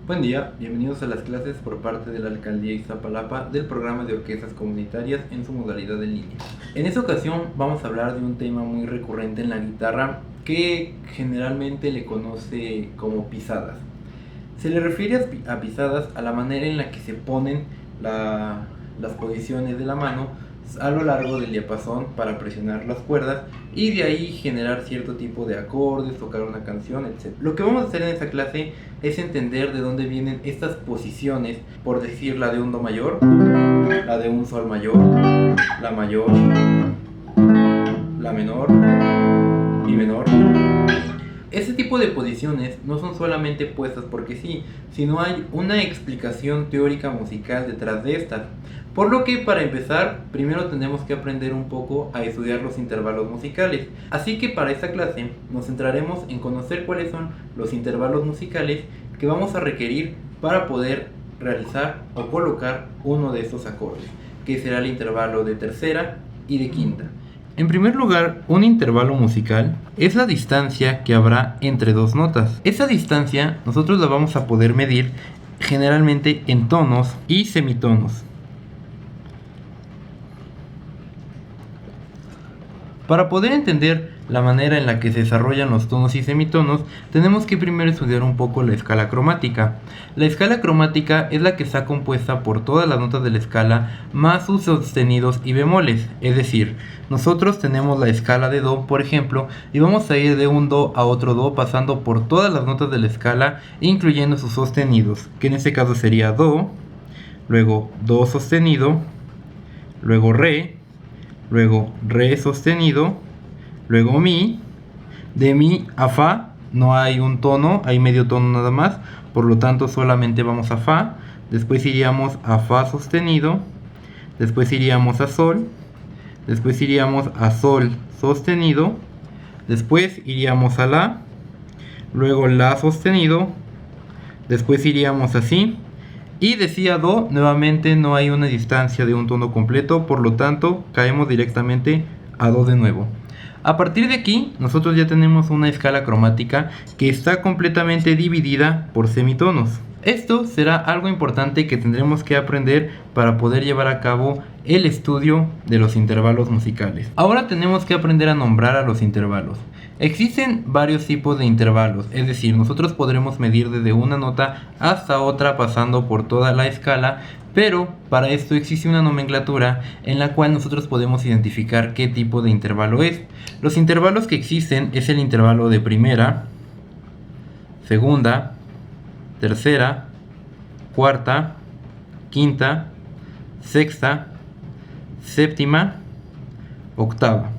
Buen día, bienvenidos a las clases por parte de la Alcaldía Iztapalapa del programa de orquestas comunitarias en su modalidad en línea. En esta ocasión vamos a hablar de un tema muy recurrente en la guitarra que generalmente le conoce como pisadas. Se le refiere a pisadas a la manera en la que se ponen las posiciones de la mano a lo largo del diapasón para presionar las cuerdas y de ahí generar cierto tipo de acordes, tocar una canción, etc. Lo que vamos a hacer en esta clase es entender de dónde vienen estas posiciones, por decir la de un do mayor, la de un sol mayor, la mayor, la menor, mi menor. Este tipo de posiciones no son solamente puestas porque sí, sino hay una explicación teórica musical detrás de estas. Por lo que para empezar, primero tenemos que aprender un poco a estudiar los intervalos musicales. Así que para esta clase nos centraremos en conocer cuáles son los intervalos musicales que vamos a requerir para poder realizar o colocar uno de estos acordes, que será el intervalo de tercera y de quinta. En primer lugar, un intervalo musical es la distancia que habrá entre dos notas. Esa distancia nosotros la vamos a poder medir generalmente en tonos y semitonos. Para poder entender la manera en la que se desarrollan los tonos y semitonos, tenemos que primero estudiar un poco la escala cromática. La escala cromática es la que está compuesta por todas las notas de la escala más sus sostenidos y bemoles. Es decir, nosotros tenemos la escala de do, por ejemplo, y vamos a ir de un do a otro do pasando por todas las notas de la escala, incluyendo sus sostenidos, que en este caso sería do, luego do sostenido, luego re, luego re sostenido, luego mi. De mi a fa no hay un tono, hay medio tono nada más, por lo tanto solamente vamos a fa. Después iríamos a fa sostenido, después iríamos a sol, después iríamos a sol sostenido, después iríamos a la, luego la sostenido, después iríamos a si. Y decía do, nuevamente no hay una distancia de un tono completo, por lo tanto caemos directamente a do de nuevo. A partir de aquí nosotros ya tenemos una escala cromática que está completamente dividida por semitonos. Esto será algo importante que tendremos que aprender para poder llevar a cabo el estudio de los intervalos musicales. Ahora tenemos que aprender a nombrar a los intervalos. Existen varios tipos de intervalos, es decir, nosotros podremos medir desde una nota hasta otra pasando por toda la escala, pero para esto existe una nomenclatura en la cual nosotros podemos identificar qué tipo de intervalo es. Los intervalos que existen es el intervalo de primera, segunda, tercera, cuarta, quinta, sexta, séptima, octava.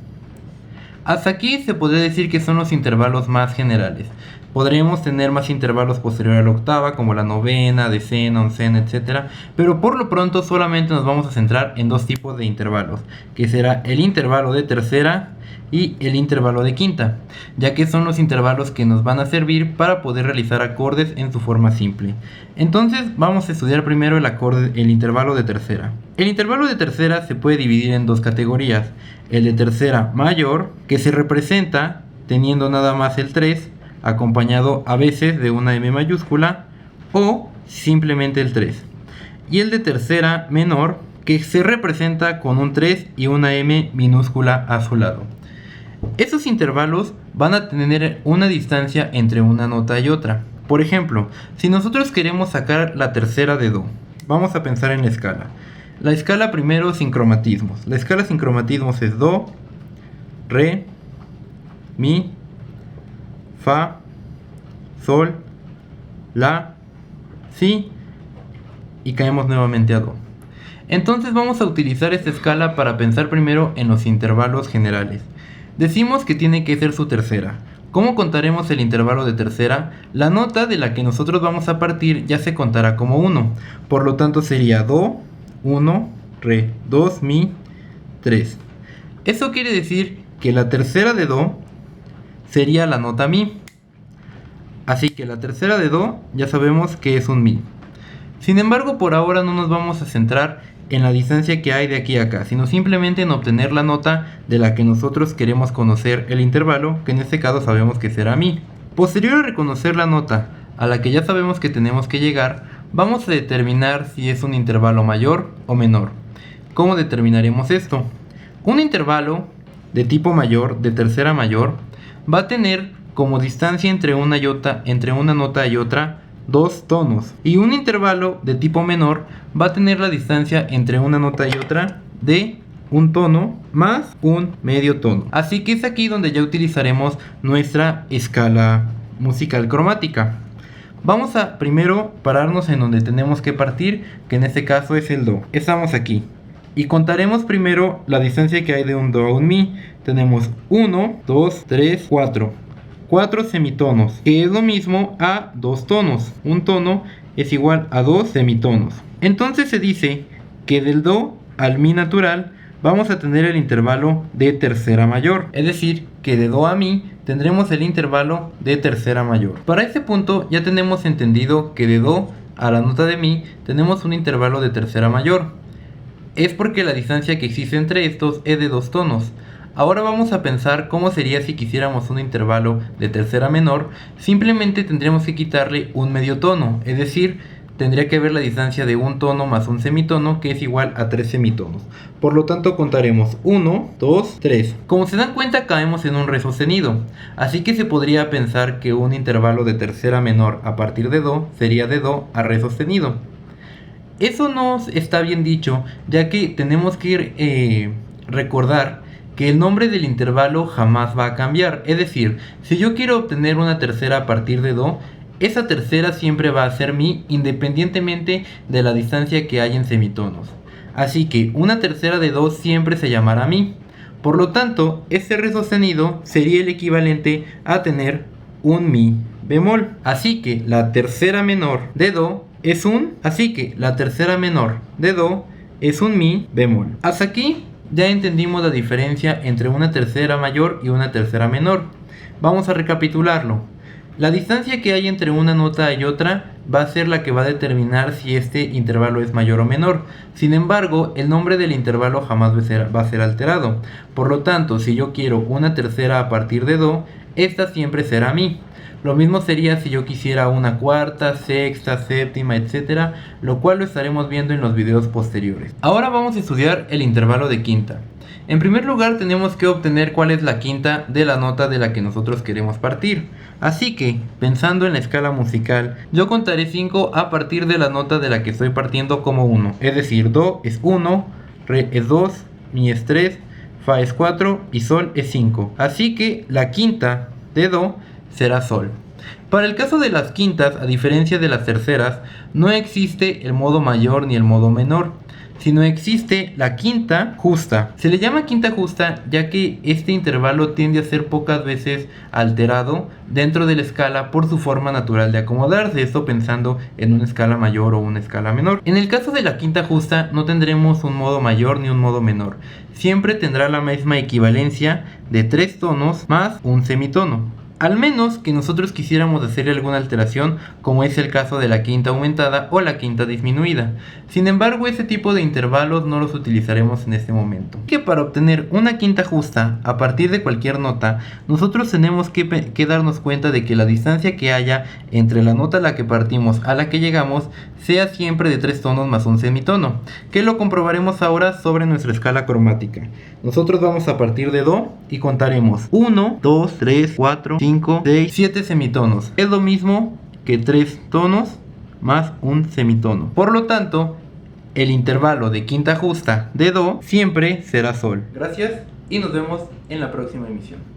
Hasta aquí se podría decir que son los intervalos más generales. Podríamos tener más intervalos posterior a la octava, como la novena, decena, oncena, etc. Pero por lo pronto solamente nos vamos a centrar en dos tipos de intervalos, que será el intervalo de tercera y el intervalo de quinta, ya que son los intervalos que nos van a servir para poder realizar acordes en su forma simple. Entonces vamos a estudiar primero el intervalo de tercera. El intervalo de tercera se puede dividir en dos categorías: el de tercera mayor, que se representa teniendo nada más el 3, acompañado a veces de una M mayúscula, o simplemente el 3. Y el de tercera menor, que se representa con un 3 y una M minúscula a su lado. Esos intervalos van a tener una distancia entre una nota y otra. Por ejemplo, si nosotros queremos sacar la tercera de do, vamos a pensar en la escala. La escala primero sin cromatismos. La escala sin cromatismos es do, re, mi, fa, sol, la, si, y caemos nuevamente a do. Entonces vamos a utilizar esta escala para pensar primero en los intervalos generales. Decimos que tiene que ser su tercera. ¿Cómo contaremos el intervalo de tercera? La nota de la que nosotros vamos a partir ya se contará como 1. Por lo tanto sería do, 1, re, 2, mi, 3. Eso quiere decir que la tercera de do sería la nota mi. Así que la tercera de do ya sabemos que es un mi. Sin embargo, por ahora no nos vamos a centrar en la distancia que hay de aquí a acá, sino simplemente en obtener la nota de la que nosotros queremos conocer el intervalo, que en este caso sabemos que será mi. Posterior a reconocer la nota a la que ya sabemos que tenemos que llegar, vamos a determinar si es un intervalo mayor o menor. ¿Cómo determinaremos esto? Un intervalo de tipo mayor, de tercera mayor, va a tener como distancia entre una nota y otra 2 tonos. Y un intervalo de tipo menor va a tener la distancia entre una nota y otra de un tono más un medio tono. Así que es aquí donde ya utilizaremos nuestra escala musical cromática. Vamos a primero pararnos en donde tenemos que partir, que en este caso es el do. Estamos aquí. Y contaremos primero la distancia que hay de un do a un mi. Tenemos 1, 2, 3, 4. 4 semitonos, que es lo mismo a 2 tonos. Un tono es igual a 2 semitonos. Entonces se dice que del do al mi natural vamos a tener el intervalo de tercera mayor. Es decir, que de do a mi tendremos el intervalo de tercera mayor. Para este punto ya tenemos entendido que de do a la nota de mi tenemos un intervalo de tercera mayor. Es porque la distancia que existe entre estos es de 2 tonos. Ahora vamos a pensar cómo sería si quisiéramos un intervalo de tercera menor. Simplemente tendríamos que quitarle un medio tono, es decir, tendría que haber la distancia de un tono más un semitono, que es igual a 3 semitonos. Por lo tanto contaremos 1, 2, 3. Como se dan cuenta, caemos en un re sostenido, así que se podría pensar que un intervalo de tercera menor a partir de do sería de do a re sostenido. Eso no está bien dicho, ya que tenemos que recordar que el nombre del intervalo jamás va a cambiar. Es decir, si yo quiero obtener una tercera a partir de do, esa tercera siempre va a ser mi, independientemente de la distancia que hay en semitonos. Así que una tercera de do siempre se llamará mi. Por lo tanto, este re sostenido sería el equivalente a tener un mi bemol. Así que la tercera menor de do es un mi bemol. Hasta aquí ya entendimos la diferencia entre una tercera mayor y una tercera menor. Vamos a recapitularlo. La distancia que hay entre una nota y otra va a ser la que va a determinar si este intervalo es mayor o menor. Sin embargo, el nombre del intervalo jamás va a ser alterado. Por lo tanto, si yo quiero una tercera a partir de do, esta siempre será mi. Lo mismo sería si yo quisiera una cuarta, sexta, séptima, etc., lo cual lo estaremos viendo en los videos posteriores. Ahora vamos a estudiar el intervalo de quinta. En primer lugar tenemos que obtener cuál es la quinta de la nota de la que nosotros queremos partir. Así que, pensando en la escala musical, yo contaré 5 a partir de la nota de la que estoy partiendo como 1. Es decir, do es 1, re es 2, mi es 3, fa es 4 y sol es 5. Así que la quinta de do será sol. Para el caso de las quintas, a diferencia de las terceras, no existe el modo mayor ni el modo menor, sino existe la quinta justa. Se le llama quinta justa ya que este intervalo tiende a ser pocas veces alterado dentro de la escala por su forma natural de acomodarse, esto pensando en una escala mayor o una escala menor. En el caso de la quinta justa no tendremos un modo mayor ni un modo menor, siempre tendrá la misma equivalencia de 3 tonos más un semitono. Al menos que nosotros quisiéramos hacerle alguna alteración, como es el caso de la quinta aumentada o la quinta disminuida. Sin embargo, ese tipo de intervalos no los utilizaremos en este momento. Que para obtener una quinta justa a partir de cualquier nota, nosotros tenemos que darnos cuenta de que la distancia que haya entre la nota a la que partimos a la que llegamos sea siempre de 3 tonos más un semitono, que lo comprobaremos ahora sobre nuestra escala cromática. Nosotros vamos a partir de do y contaremos 1, 2, 3, 4, 5, 6, 7 semitonos. Es lo mismo que 3 tonos más un semitono. Por lo tanto, el intervalo de quinta justa de do siempre será sol. Gracias y nos vemos en la próxima emisión.